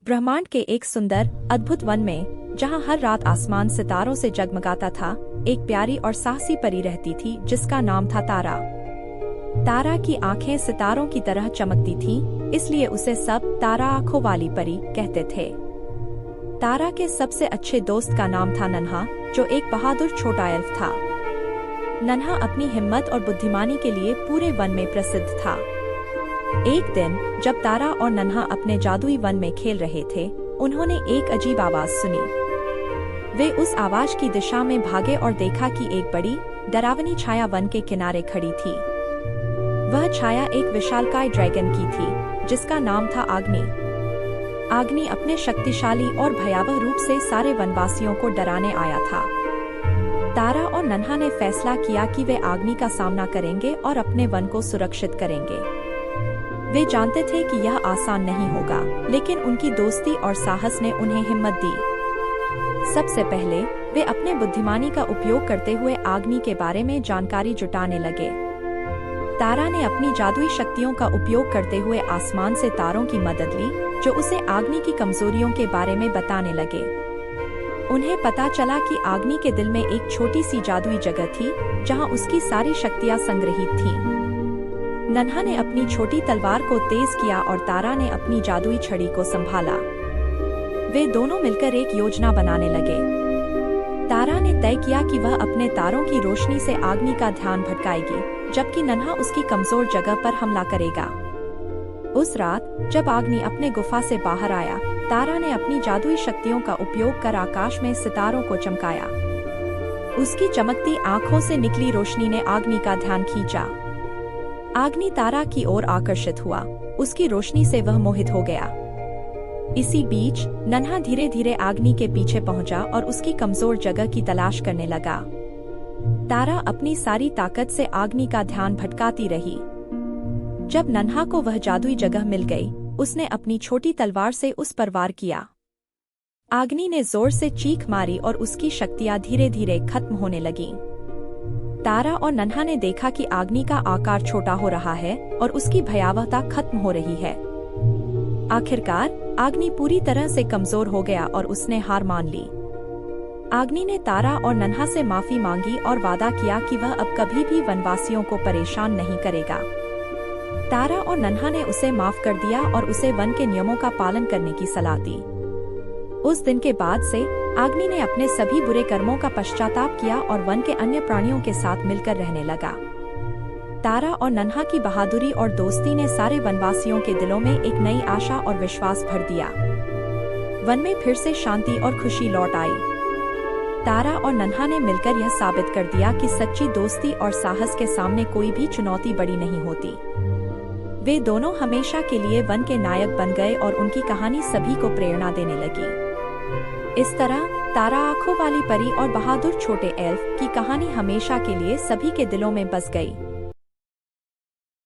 ब्रह्मांड के एक सुंदर अद्भुत वन में, जहां हर रात आसमान सितारों से जगमगाता था, एक प्यारी और साहसी परी रहती थी जिसका नाम था तारा। तारा की आंखें सितारों की तरह चमकती थीं, इसलिए उसे सब तारा आंखों वाली परी कहते थे। तारा के सबसे अच्छे दोस्त का नाम था नन्हा, जो एक बहादुर छोटा एल्फ था। नन्हा अपनी हिम्मत और बुद्धिमानी के लिए पूरे वन में प्रसिद्ध था। एक दिन जब तारा और नन्हा अपने जादुई वन में खेल रहे थे, उन्होंने एक अजीब आवाज सुनी। वे उस आवाज की दिशा में भागे और देखा कि एक बड़ी डरावनी छाया वन के किनारे खड़ी थी। वह छाया एक विशालकाय ड्रैगन की थी, जिसका नाम था आग्नि। आग्नि अपने शक्तिशाली और भयावह रूप से सारे वनवासियों को डराने आया था। तारा और नन्हा ने फैसला किया कि वे आग्नि का सामना करेंगे और अपने वन को सुरक्षित करेंगे। वे जानते थे कि यह आसान नहीं होगा, लेकिन उनकी दोस्ती और साहस ने उन्हें हिम्मत दी। सबसे पहले वे अपने बुद्धिमानी का उपयोग करते हुए आग्नि के बारे में जानकारी जुटाने लगे। तारा ने अपनी जादुई शक्तियों का उपयोग करते हुए आसमान से तारों की मदद ली, जो उसे आग्नि की कमजोरियों के बारे में बताने लगे। उन्हें पता चला कि आग्नि के दिल में एक छोटी सी जादुई जगह थी, जहां उसकी सारी शक्तियां संग्रहित थीं। नन्हा ने अपनी छोटी तलवार को तेज किया और तारा ने अपनी जादुई छड़ी को संभाला। वे दोनों मिलकर एक योजना बनाने लगे। तारा ने तय किया कि वह अपने तारों की रोशनी से आग्नि का ध्यान भटकाएगी, जबकि नन्हा उसकी कमजोर जगह पर हमला करेगा। उस रात जब आग्नि अपने गुफा से बाहर आया, तारा ने अपनी जादुई शक्तियों का उपयोग कर आकाश में सितारों को चमकाया। उसकी चमकती आंखों से निकली रोशनी ने आग्नि का ध्यान खींचा। आग्नि तारा की ओर आकर्षित हुआ, उसकी रोशनी से वह मोहित हो गया। इसी बीच नन्हा धीरे धीरे आग्नि के पीछे पहुंचा और उसकी कमजोर जगह की तलाश करने लगा। तारा अपनी सारी ताकत से आग्नि का ध्यान भटकाती रही। जब नन्हा को वह जादुई जगह मिल गई, उसने अपनी छोटी तलवार से उस पर वार किया। आग्नि ने जोर से चीख मारी और उसकी शक्तियां धीरे धीरे खत्म होने लगीं। तारा और नन्हा ने देखा कि आग्नि का आकार छोटा हो रहा है और उसकी भयावहता खत्म हो रही है। आखिरकार आग्नि पूरी तरह से कमजोर हो गया और उसने हार मान ली। आग्नि ने तारा और नन्हा से माफी मांगी और वादा किया कि वह अब कभी भी वनवासियों को परेशान नहीं करेगा। तारा और नन्हा ने उसे माफ कर दिया और उसे वन के नियमों का पालन करने की सलाह दी। उस दिन के बाद से आग्नि ने अपने सभी बुरे कर्मों का पश्चाताप किया और वन के अन्य प्राणियों के साथ मिलकर रहने लगा। तारा और नन्हा की बहादुरी और दोस्ती ने सारे वनवासियों के दिलों में एक नई आशा और विश्वास भर दिया। वन में फिर से शांति और खुशी लौट आई। तारा और नन्हा ने मिलकर यह साबित कर दिया कि सच्ची दोस्ती और साहस के सामने कोई भी चुनौती बड़ी नहीं होती। वे दोनों हमेशा के लिए वन के नायक बन गए और उनकी कहानी सभी को प्रेरणा देने लगी। इस तरह तारा आंखों वाली परी और बहादुर छोटे एल्फ की कहानी हमेशा के लिए सभी के दिलों में बस गई।